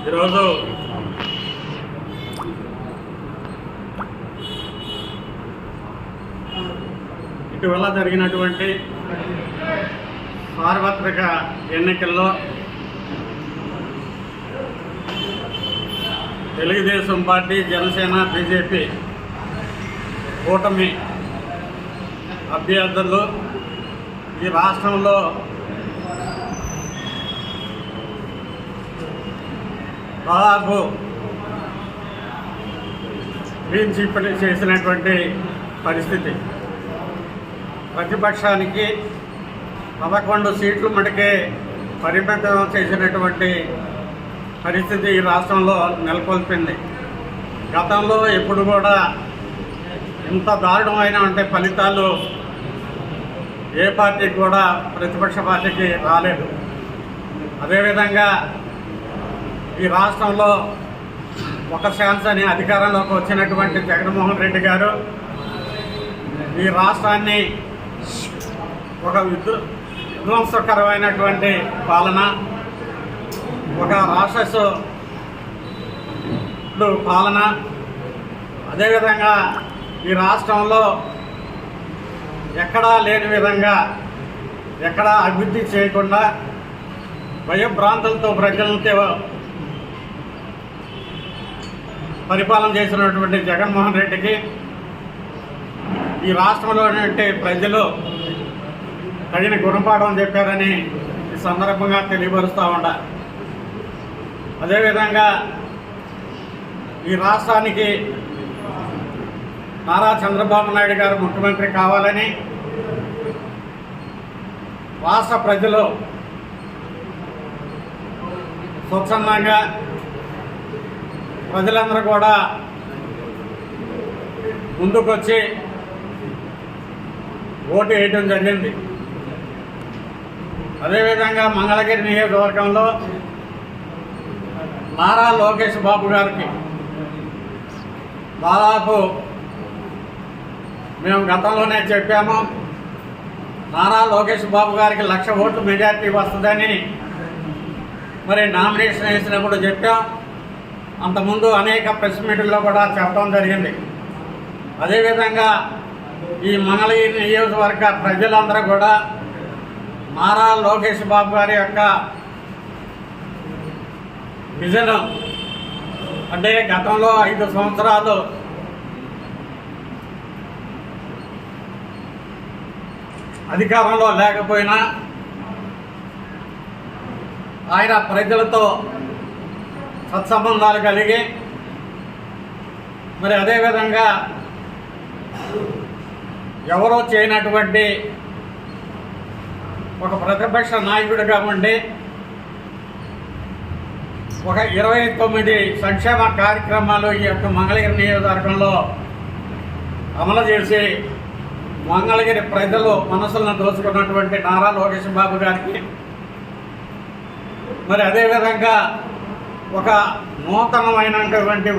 ఈరోజు ఇటీవల జరిగినటువంటి సార్వత్రిక ఎన్నికల్లో తెలుగుదేశం పార్టీ, జనసేన, బీజేపీ కూటమి అభ్యర్థులు ఈ రాష్ట్రంలో దాదాపు క్లీన్ స్వీప్ చేసినటువంటి పరిస్థితి. ప్రతిపక్షానికి 11 సీట్లు మటుకే పరిమితం చేసినటువంటి పరిస్థితి ఈ రాష్ట్రంలో నెలకొల్పింది. గతంలో ఎప్పుడు కూడా ఇంత దారుణమైన ఫలితాలు ఏ పార్టీకి కూడా ప్రతిపక్ష పార్టీకి రాలేదు. అదేవిధంగా ఈ రాష్ట్రంలో ఒక ఛాన్స్ అని అధికారంలోకి వచ్చినటువంటి జగన్మోహన్ రెడ్డి గారు ఈ రాష్ట్రాన్ని ఒక విధ్వంసకరమైనటువంటి పాలన, ఒక రాక్షసు పాలన, అదేవిధంగా ఈ రాష్ట్రంలో ఎక్కడా లేని విధంగా ఎక్కడా అభివృద్ధి చేయకుండా భయభ్రాంతులతో ప్రజలతో పరిపాలన చేసినటువంటి జగన్మోహన్ రెడ్డికి ఈ రాష్ట్రంలోని ప్రజలు తగిన గుణపాఠం చెప్పారని ఈ సందర్భంగా తెలియపరుస్తూ ఉండ. అదేవిధంగా ఈ రాష్ట్రానికి నారా చంద్రబాబు నాయుడు గారు ముఖ్యమంత్రి కావాలని రాష్ట్ర ప్రజలు స్వచ్ఛందంగా ప్రజలందరూ కూడా ముందుకొచ్చి ఓటు వేయడం జరిగింది. అదేవిధంగా మంగళగిరి నియోజకవర్గంలో నారా లోకేష్ బాబు గారికి దాదాపు మేము గతంలోనే చెప్పాము, నారా లోకేష్ బాబు గారికి 1,00,000 ఓట్లు మెజార్టీ వస్తుందని మరి నామినేషన్ వేసినప్పుడు చెప్పాం. అంతకుముందు అనేక ప్రెస్ మీటింగ్లో కూడా చెప్పడం జరిగింది. అదేవిధంగా ఈ మంగళగిరి నియోజకవర్గ ప్రజలందరూ కూడా నారా లోకేష్ బాబు గారి యొక్క విజన్ అంటే గతంలో 5 సంవత్సరాలు అధికారంలో లేకపోయినా ఆయన ప్రజలతో సత్సంబంధాలు కలిగి మరి అదేవిధంగా ఎవరో చేయనటువంటి ఒక ప్రతిపక్ష నాయకుడిగా ఉండి ఒక 29 సంక్షేమ కార్యక్రమాలు ఈ యొక్క మంగళగిరి నియోజకవర్గంలో అమలు చేసి మంగళగిరి ప్రజలు మనసులను దోచుకున్నటువంటి నారా లోకేష్ బాబు గారికి మరి అదేవిధంగా ఒక నూతనమైనటువంటి